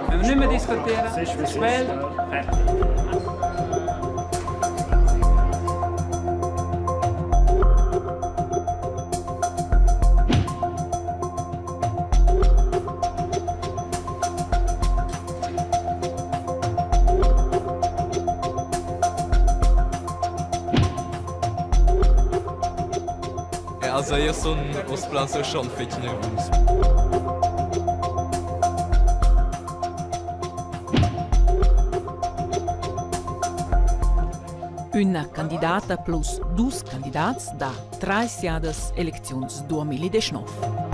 Wir nicht mehr diskutieren. Gespielt. Also io sono osplanzo schon fetch nervös. Una candidata plus dus candidats da 3 siadas eleccions 2019.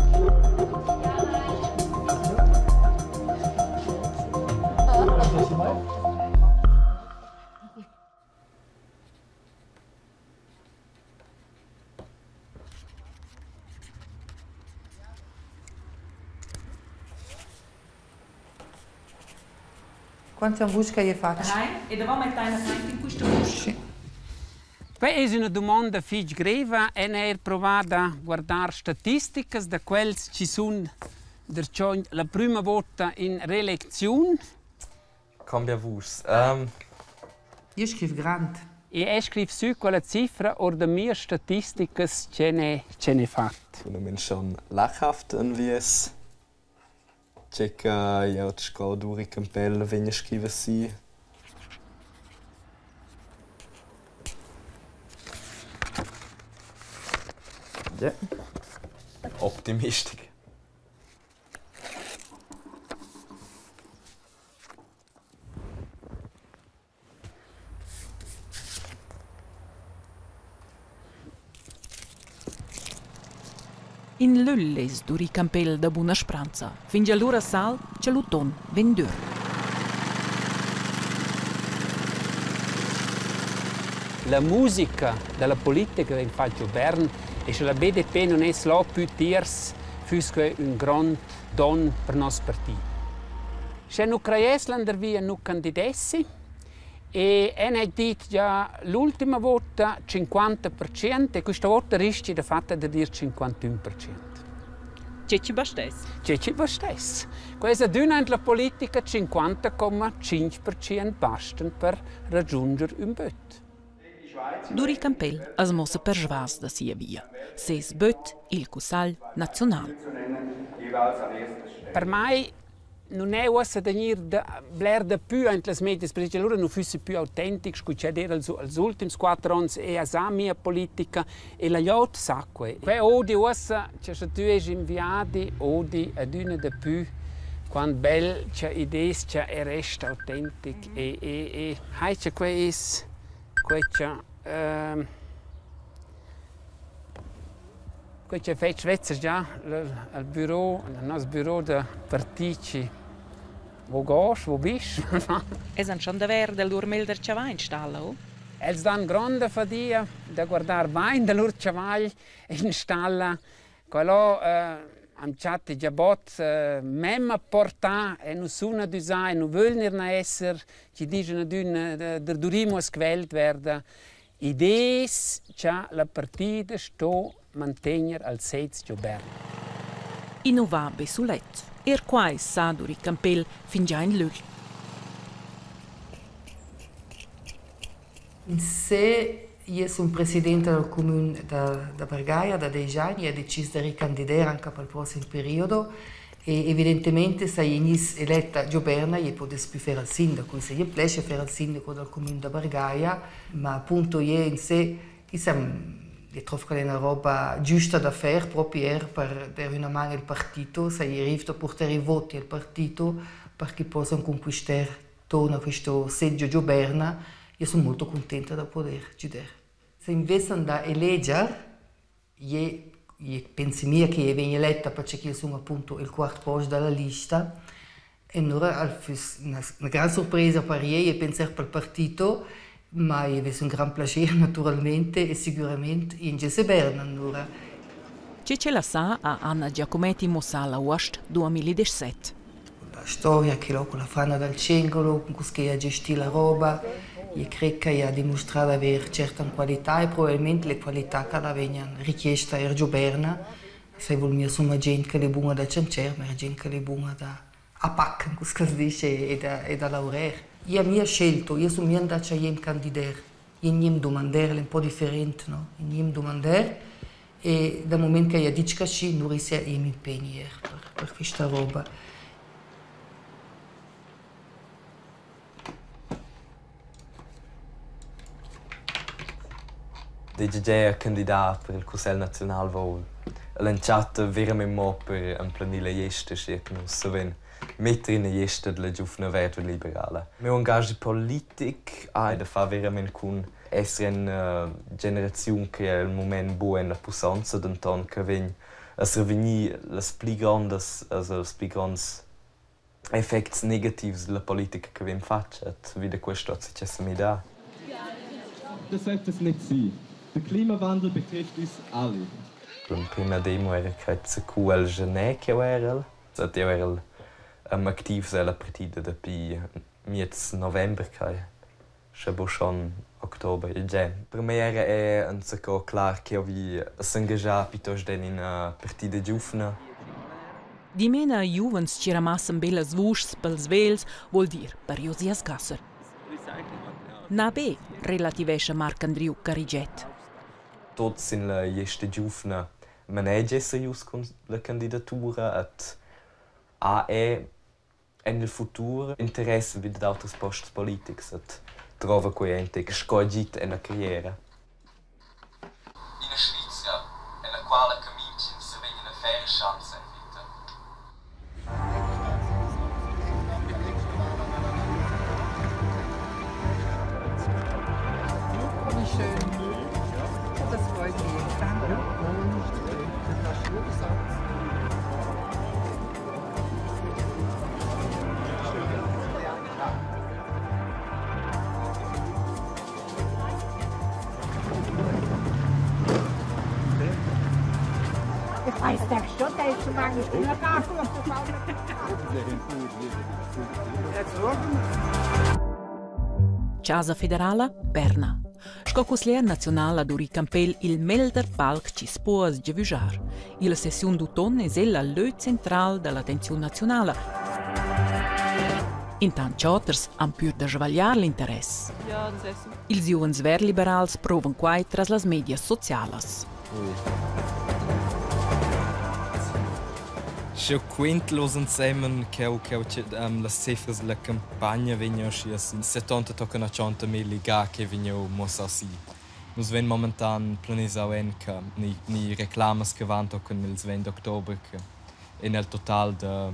Quante busca gli faccio? E davamo mettere in questo busco. Questa è una domanda molto grave e ne provata a guardare statistiche da quelle che ci sono la prima volta in rielezione. Cambia vus. Io scrivo grande. E scrivo su quella cifra o da mie statistiche ce ne fatte. Und man schon lachhaft wie es. Čeka je odškol Duri Campbell venješki vasi. Ja. Optimistik. In Lulles Duri Campbell da Buona Speranza. Fin allora sal c'è l'autunno vendur. La musica della politica che fa il governo e che la BDP non è là più tiers fusque un grand don per il nostro partito. Se non creiesland via non candidessi e hanno detto già l'ultima volta 50% e questa volta rischia di fatta di dire 51%. C'è ci bastesse? C'è ci bastesse. Questa è la politica 50,5% bastano per raggiungere un bot. Duri Campbell as mossa per svas da sia via. Ses bot il Cussagl Nazional. Per me non è ossa da bler da più anche le medie, perché loro non fosse più autentici, che c'era gli ultimi 4 anni e a mia politica e la yacht sacque. Qui oggi ossa c'è tu es inviati oggi ad una da più quando bel c'è idee c'è e resta autentico e hai c'è qui es c'è fatto svezza già al bureau, il nostro bureau da partiti. Wo gehst, wo bist? Es han schon davvero del Urmel der Chavain stalla, o? Els dan grande fadia da guardar vain del Urchavagl in stalla. Quello am chat già bot mem porta e nessuna design, non vogliono essere, ci dicono der durimo squelt werden. Idees c'ha la partita sto mantenere al seiz governo. Innova besulet. Quai sa Duri Campbell fin già in Lull. In sé, io sono presidente del comune da Bargaia da 10 anni e ho deciso di ricandidare anche per il prossimo periodo e evidentemente se io eletta governa io posso più fare il sindaco, se io piace fare il sindaco del comune da Bargaia, ma appunto io in sé io trovo che è una roba giusta da fare proprio per dare una mano al partito, se io riesco a portare i voti al partito perché possano conquistare torno a questo seggio governa, io sono molto contenta di poter giudicare. Se invece da eleggere, io penso che io venga eletta perché io sono appunto il quarto posto della lista e allora una grande sorpresa per io pensare per il partito. Ma è un gran piacere naturalmente e sicuramente in Geseberna allora. Ce la sa a Anna Giacometti Mossala Wast 2017. La storia che con la Fana del Cengolo, con cui ha gestito la roba, io credo che ha dimostrato di avere certe qualità e probabilmente le qualità che vengono richieste a Ergioberna, Se vuol mio sono gente che è buona da ciancer, ma è gente che è buona da a pac, come si dice, e da lavorare. Io mi ho scelto, io sono andata a candidare. Io mi domandare, è un po' differente, no? Io mi domandare e dal momento che io dico che sì, non riesco a mi impegnare per questa roba. DGG candidato per il Consiglio Nazionale vuole lanciato veramente per un planile gesta che non si vede mettere in gesta della giovane verde liberale. Il mio ingaggio politico ha da fare veramente con essere una generazione che è il momento buono e la possanza d'anton che viene a servire le più grandi effetti negativi della politica che viene fatta, wie da questo si mi dà. Das sollte es nicht sein. Der Klimawandel betrifft uns alle. La prima demo era che il gennaio che era. Io ero attivo nella partita da novembre che è schon ottobre e gen. Per me era un sacco chiaro che avevo s'engaggiato piuttosto in una partita giovane. Di mena juvens ci ramassen belles vuschs pels vels vuol dir per Josias Gasser. Na be, relativesce Marc-Andriu Cariget. Tutti in la gesta giovane maneggia serius con la candidatura et nel futuro interesse vid altri posti politici et trova gente che scogit en la carriera. In Svizzera, nella quale comincia se vede una faire chance in vita. Wie schön. Das freut mich. Danke. Das hast du gesagt. Ich weiß der schon, der ist schon lange nicht mehr da. Casa Federala, Berna. Sco Consiglier Nazionale ad Uri Campel il melder palc ci spuas giavujar. La sessione d'autunno è la lö central dell'attenzione nazionale. Intant Cioters han pur da svagliar l'interesse. Ils giovens verliberals provan quai tras las medias socialas. Schon quintlos insieme che le cifre della campagna vengono schiesse 70-80 ga che vengono mossa sì. Nus ven momentan planisau che ni reclamas che vanno con il 20 ottobre che e nel total da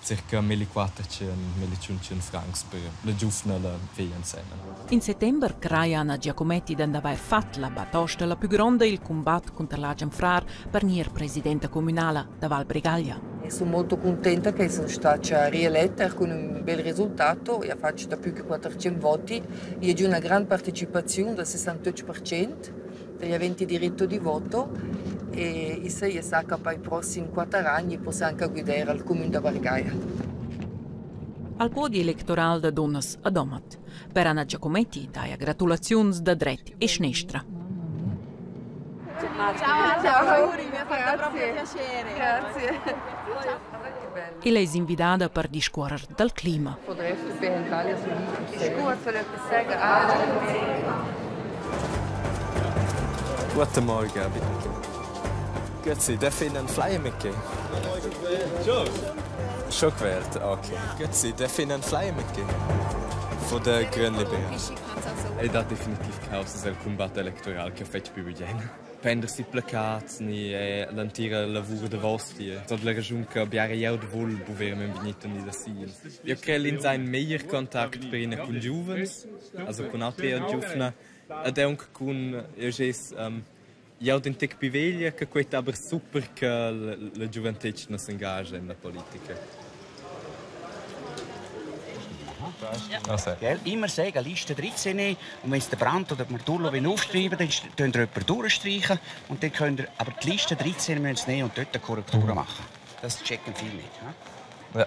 circa 1.400 francs per la giovane la via insieme. In settembre Craiana Giacometti d'andava fat la batosta la più grande il combat contro la Gianfrar per nir presidente comunale da Val Bregaglia. Sono molto contenta che sono stata rieletta con un bel risultato, io faccio da più di 400 voti, io ho una grande partecipazione del 68% degli aventi diritto di voto e se io so che per i prossimi 4 anni posso anche guidare al comune di Vargaia. Al podio elettorale da donnes a Domat. Per Anna Giacometti daia gratulazioni da dret e snestra. Ciao, mi ha fatto proprio piacere. Grazie. E lei è invitata per discorrere dal clima. Potresti per l'Italia su Guten Morgen, bitte. Grüezi, darf ich Ihnen einen Flyer mitgeben? Schon gewählt? Okay. Grüezi, darf ich Ihnen einen Flyer mitgeben? Von der Grünen Liberalen. È da definitiv causa del combatto elettorale che fece più bene. Prendersi placati, ni l'antira lavoro de vostri. Tot la ragione che abbiamo io de vol povermi venito ni da sil. Io credo in sein meilleur Kontakt per ina con giovens, also con altri giovani, ed anche con io den tic biveglia che quet aber super che la gioventù non si engaggia nella politica. Ja. Immer sagen, Liste 13 und wenn es der Brand oder die Martullo aufschreiben, dann könnt ihr jemanden durchstreichen und dann könnt ihr, aber die Liste 13 müssen nehmen und dort Korrekturen machen. Das checken viele nicht. Ja.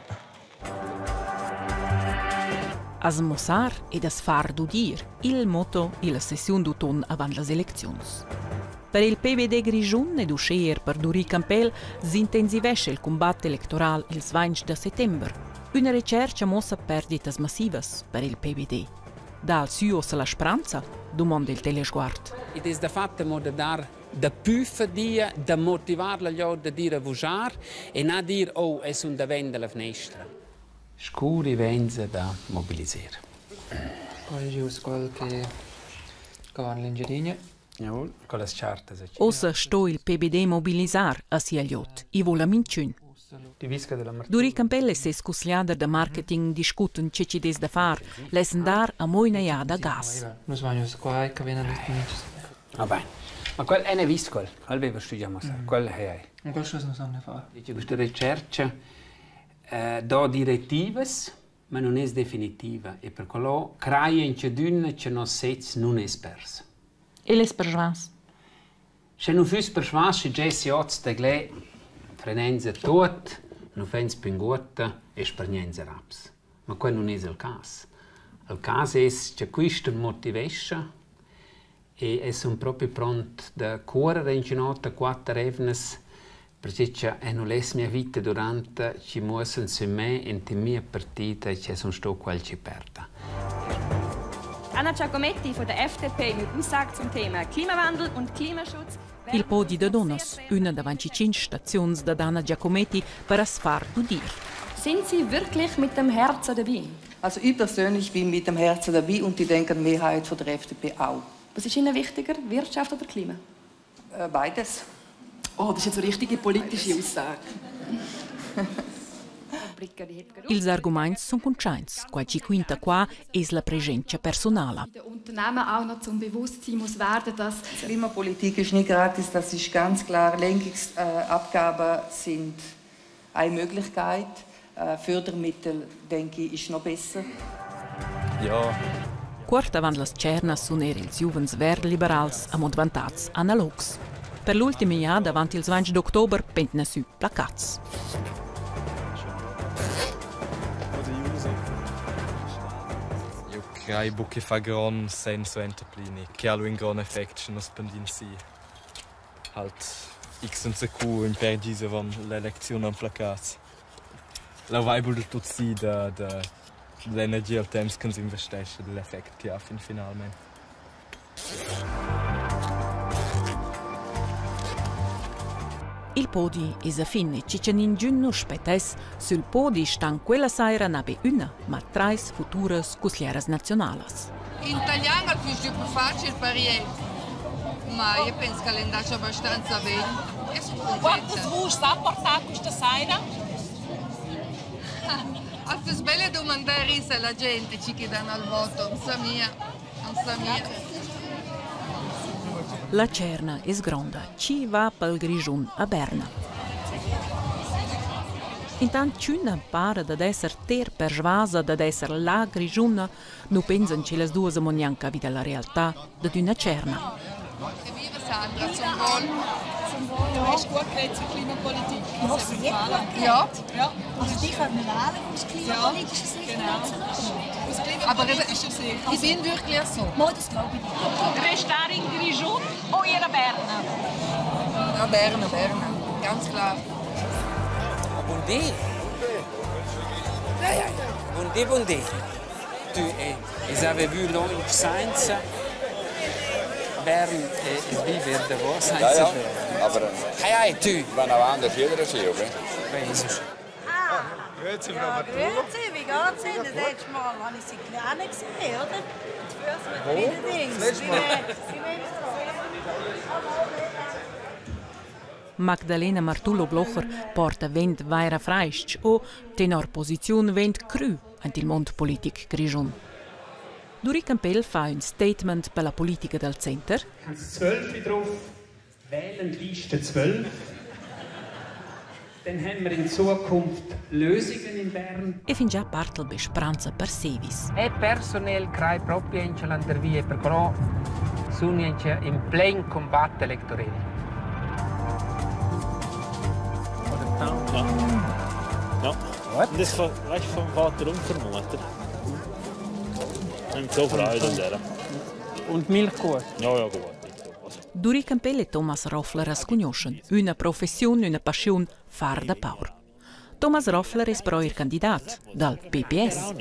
As mossar e das far d'udir, il motto e la sessione d'autunno avant las eleczions. Per il PVD Grigiun ed uscer per Duri Campel si intensivesce il combatto elettoral il 20 settembre. Una ricerca mossa perditas massivas per il PVD. Dal suos la speranza, domanda il telesguard. Ed è da fatto modo dar da puffa dia, da motivar gli a dire vujar e non dire oh è un da vendere la finestra. Scuri venze da mobilizzare. Poi giusto quello che va in Jawohl, con le charte. Ossa sto il PVD mobilizzar a sia gliot. I vola minciun. Duri Campelle se scusliader da marketing discuten ce ci des da far, lesen dar a moina ja da gas. Non sbaglio, qua che viene Va bene. Ma quel è ne visto quel aveva studiamo sa, quel è. Ma questo non sanno fare. Dice questa ricerca do direttives, ma non è definitiva e per quello crea in cedune che non sets non è persa. E les persuas? Se non fosse persuas, se già si oz da gle frenenza tot, non fens pinguota e spernenza raps. Ma quello non è il caso. Il caso è che questo motivesce e sono proprio pronto da correre in ginocchio 4 evnes perché non è mia vita durante ci muovono su me in la mia partita e ci sono sto qual ci perda. Anna Giacometti von der FDP mit Aussage zum Thema Klimawandel und Klimaschutz. Il podi da donas, una davanti 5 stazioni da Anna Giacometti per asfar udir. Sind Sie wirklich mit dem Herzen dabei? Also ich persönlich bin mit dem Herzen dabei und ich denke, die Mehrheit von der FDP auch. Was ist Ihnen wichtiger, Wirtschaft oder Klima? Beides. Oh, das ist jetzt eine richtige politische Aussage. Ils arguments sono conscients, quai ci quinta qua es la presenza personale. Der Unternehmen auch noch zum Bewusstsein muss werden, dass Klimapolitik ist nicht gratis, das ist ganz klar. Lenkungsabgaben sind eine Möglichkeit. Fördermittel, denke ich, ist noch besser. Ja. Quart avant las cernas sun ils juvens verd liberals a modvantats analogs. Per l'ultimo jahr davanti il 20 d'october pentna su placats. Credo che fa gran senso enterplini, che ha un gran effetto non spendin si. Halt X und CQ in perdise von l'elezione an placats. La vibe del tutto si da l'energia al temps che si investesce dell'effetto che ha finalmente. Il podi is a fin e ciccianin giunno spettes sul podi stan quella sera nabe una, ma 3 futuras cuslieras nationalas. In italiano è più facile per ieri, ma io penso che l'andaggio abbastanza bene. Io sono contenta. Quantos voos sta portato questa sera? Altre belle domande alla gente, ci chiedono al voto, non sa mia. La cerna es gronda, ci va pel Grigiun a Berna. Intant c'una para da esser ter persuasa da esser la Grigiuna, nu pensan che las duas amonianca vita la realtà d'una cerna. Viva Sandra, zum Wohl. Du hast gut geredet zur Klimapolitik. Ja, sehr ja. Also die können wir wählen aus klimapolitischer Sicht. Genau. Aus klimapolitischer Sicht. Ich bin wirklich so. Das glaube ich nicht. Restare in Grigiun oder in Berna? Ja, Berna, ganz klar. Buondì. Buondì. Tu avez vu l'onde senza Bern e vivere da voi senza aber tu. wenn auch anders jeder sieht, okay? Grüezi, wie geht's Ihnen? Das letzte Mal habe ich Sie klein gesehen, oder? Jetzt fühlen Sie wieder Dings. Das letzte Mal. Magdalena Martullo Blocher porta vent vaira freischt o tenor posizione vent cru ant il mond politic Grigiun. Duri Campel fa un statement per la politica del Center. 12 drauf, wählen Liste 12. Dann haben wir in Zukunft Lösungen in Bern. E fin già partel be speranza per Sevis. E personel crai proprio in l'andervie per quello sono in plain combat elettorale. Ja. Das ist vom Vater und von der Mutter. Und so Freude an der. Und Milchkuh? Ja, gut. Duri Campbell e Thomas Roffler es conoscono, una professione, una passione, far da paur. Thomas Roffler è però il candidato dal PPS.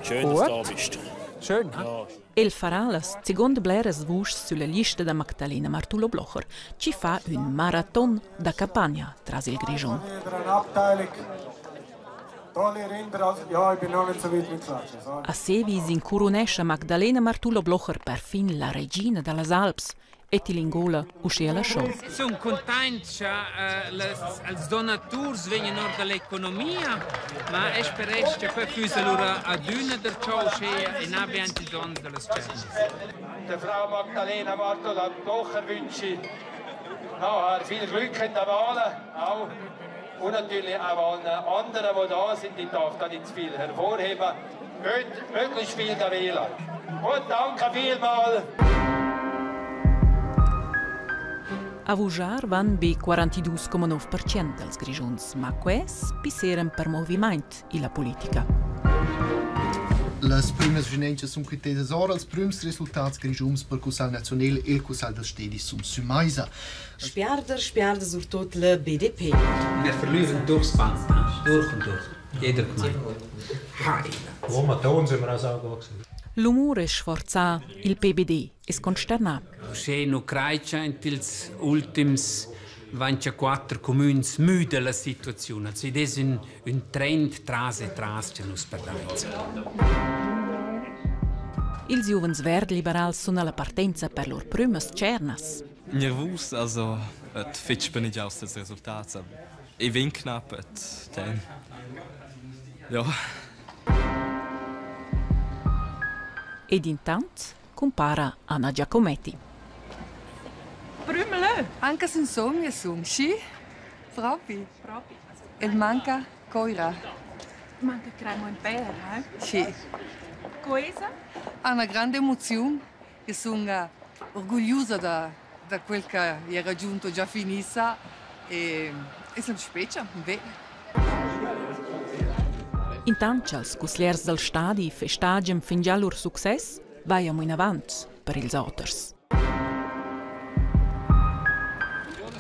Schön, dass du da bist. Schön, ja. El farà la seconda bleras vusch sulla lista da Magdalena Martullo Blocher, ci fa un marathon da campagna tras il Grigion. A Sevi si incoronesce Magdalena Martullo Blocher per fin la regina delle Alps e Tilingola uscì alla show. Sono contento che els donators vengono dall'economia, ma spero che poi fuse loro ad una del show e non abbiano die donne delle scene. Der Frau Magdalena Martullo Blocher wünsche ich nachher viel Glück in der Wahl auch. Und natürlich auch allen anderen, die da sind, ich darf da nicht zu viel hervorheben. Geht möglichst viel da wählen. Und danke vielmals. A Vujar van be 42,9% dels grigions, ma quest piseren per moviment e la politica. Les primes svinences sunt quitedas ora els prims resultats grigiums per Cussal Național e il Cussal dels Stedis sunt sumaisa. Spiarder sur tot la BDP. Wir verlieren durchs Band, durch und durch. Jeder Gemeinde. Momentan sind wir auch sauber gewesen. L'umore sforza il PBD es consternà. Se in Ucraina intils ultims 24 comuni müde la situazione. Also das ist un trend tras e tras che nus perdainza. Ils giovens verd liberals sono alla partenza per lor prümes cernas. Nervus, also, et fitsch bin ich aus des Resultats, aber ich win knapp, dann, ja. Ed intant compara Anna Giacometti. Prümele? Anche se insomma sono, sì? Proprio. E manca coira. Manca cremo in pera, eh? Sì. Cosa? Ha una grande emozione e sono orgogliosa da quel che è raggiunto già finita e sono specie, bene. Intant als cusliers del stadi festagem fin già lor success, vaiamo in avant per ils autres.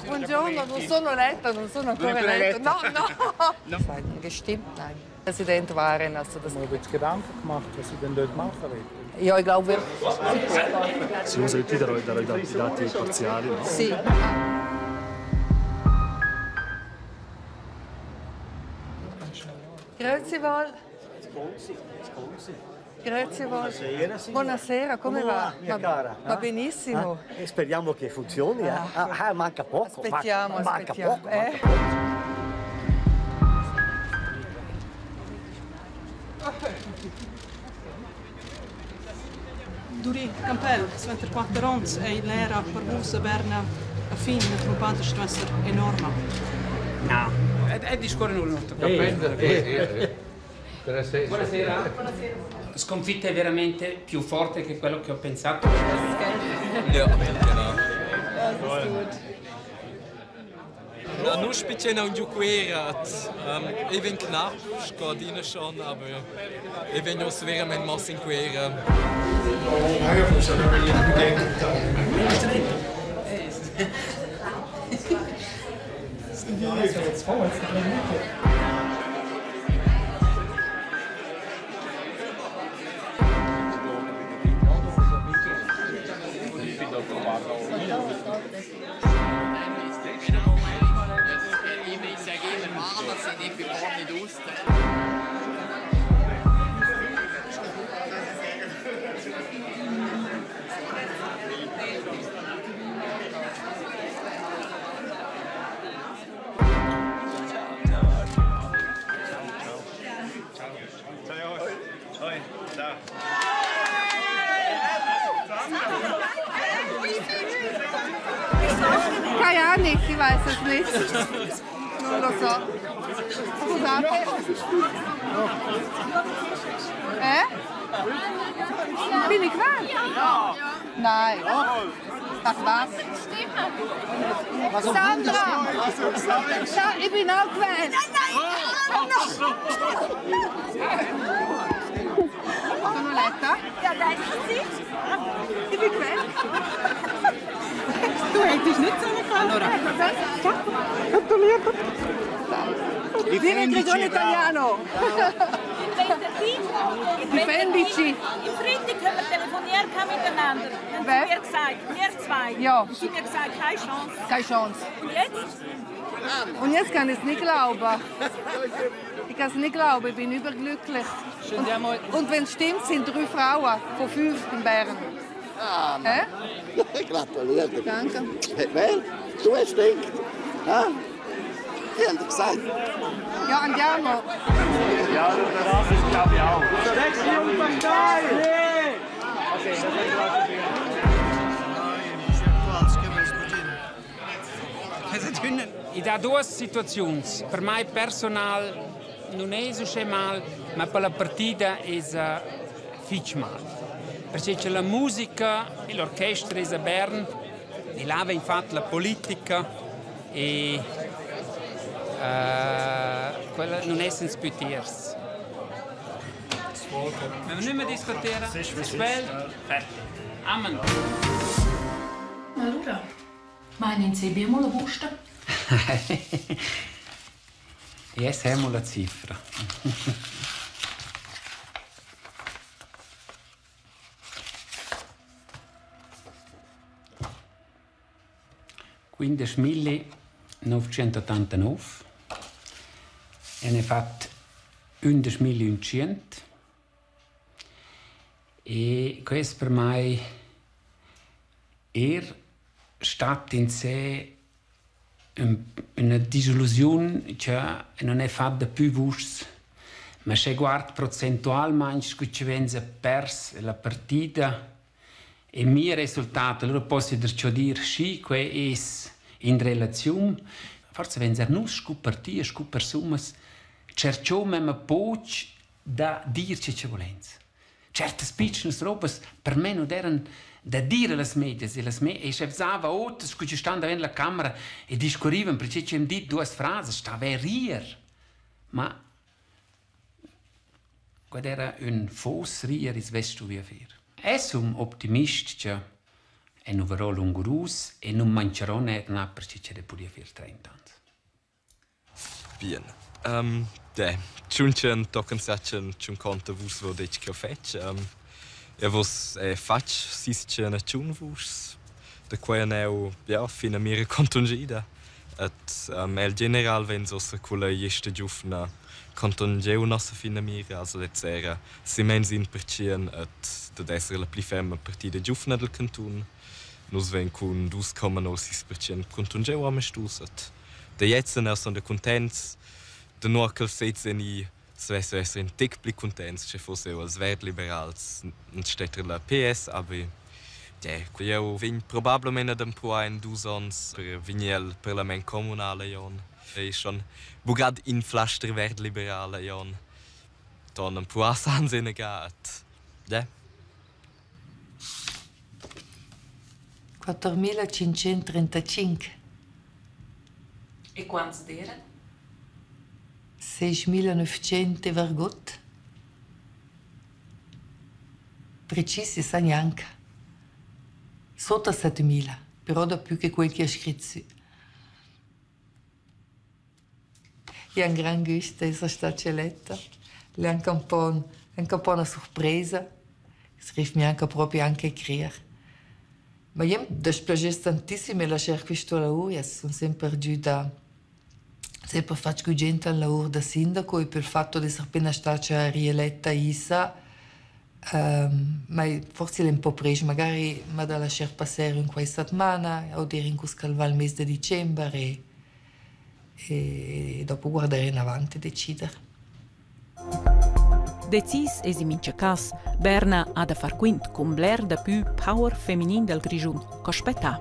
Buongiorno, non sono eletta, non sono ancora eletta. No. Gestimmt, nein. Präsident waren, also das... Haben wir uns Gedanken gemacht, was Sie denn dort machen wollen? Ja, ich glaube... Sie usa tutti dai dati parziali, no? Sì. Grazie Val. Grazie Val. Buonasera, come va? Mia cara. Va benissimo. E speriamo che funzioni. Manca poco. Aspettiamo. Manca poco. Duri Campbell, 24 ans, e lera per Musa Berna a fin de trompanterstrasser enorma. No. È discorre nulla. Buonasera. Sconfitta è veramente più forte che quello che ho pensato. Ja, genau. Nu spielen wir auch Juquerat. Ich bin knapp, ich gehe rein schon, aber ich bin auch schwer mit Masse in Quera. Keine Ahnung, ich weiß es nicht. Non lo so. Scusate. Bin ich gewählt? Ja. Nein. Ach was? Sandra! Ich bin auch gewählt. Sono eletta? Ja, da ist sie. Ich bin gewählt. Allora, vieni il grigione italiano! Difendici! Im Freitag können wir telefonieren miteinander. Dann haben wir gesagt, wir zwei. Ja. Dann haben wir gesagt, keine Chance. Keine Chance. Und jetzt? Und jetzt kann ich es nicht glauben. Ich kann es nicht glauben, ich bin überglücklich. Und wenn es stimmt, sind 3 Frauen von 5 in Bern. Gratuliere. Danke. Well, du hast gedacht. Ich habe gesagt. Ja, andiamo. Ja, das ist, glaube ich, auch. Sexy und Partei! In da due situazioni, per me personal non è so male, ma per la partita è fitch male. Perché c'è la musica e l'orchestra è a Bern, e là va infatti la politica e quella non è senza più tiers. Ma non mi discutere, spel, fertig. Amen. Allora, ma non sappiamo la busta? Yes, abbiamo la cifra. $15.989 e ne fatto $11.100 e questo per me è stato in sé una disillusione che non è fatta più vuots, ma se guarda procentualmente che ci viene persa la partita e il mio risultato, allora posso dire sì, che è in relazione, forse viene non scoperti, scopersumma, cerchiamo un po' da dirci che vogliamo. Certe piccole robe per me non erano da dire alle medie. E se pensava otto che ci stanno nella camera e discorrevano perché ci hanno detto 2 frasi, stava a ridere. Ma questo era un falso ridere, questo via vero. E sono ottimista che è un lavoro lungoso e non mancherò niente perché ci può fare 30 anni. Bien. Ciunchen tocken satchen ciun conta vus vo dec che fetch. Vos fatch sischen ciun vus. De quai neu ja fina mira contungida. Et el general wenn so se culla jeste giufna contungeu nossa fina mira, also let sera simens in percien et de essere la pli ferma partida giufna del cantun. Nus ven cun 2,6% contungeu am stus et de jetsen son de contents. De nuocal seizeni svesse essere in tic pli contents che fosse als vert liberals und stetter la PS, aber eu vin probabilmente ad emploa in 2 ans per vignel parlament comunale jon. E schon bugad in flaster vert liberale jon. Don emploa sans in gat. 4.535. E quanti erano? 6.900 vergot. Precisi sa neanche. Sotto 7.000, però da più che quel che ha scritto. E un gran gusto essere stata eletta. È anche un po' una sorpresa. Scrive mi anche proprio anche a scrivere. Ma io mi dispiace tantissimo lasciare questo lavoro. Io sono sempre giuda. Sempre faccio gente al lavoro da sindaco e per il fatto di essere appena stata rieletta ISA, ma forse è un po' presto, magari mi da lasciare passare in questa settimana o dire in cuscalva il mese di dicembre e dopo guardare in avanti e decidere. Decis es in mince cas, Berna ha da far quint con Blair da più power feminin del Grigiun, che aspetta.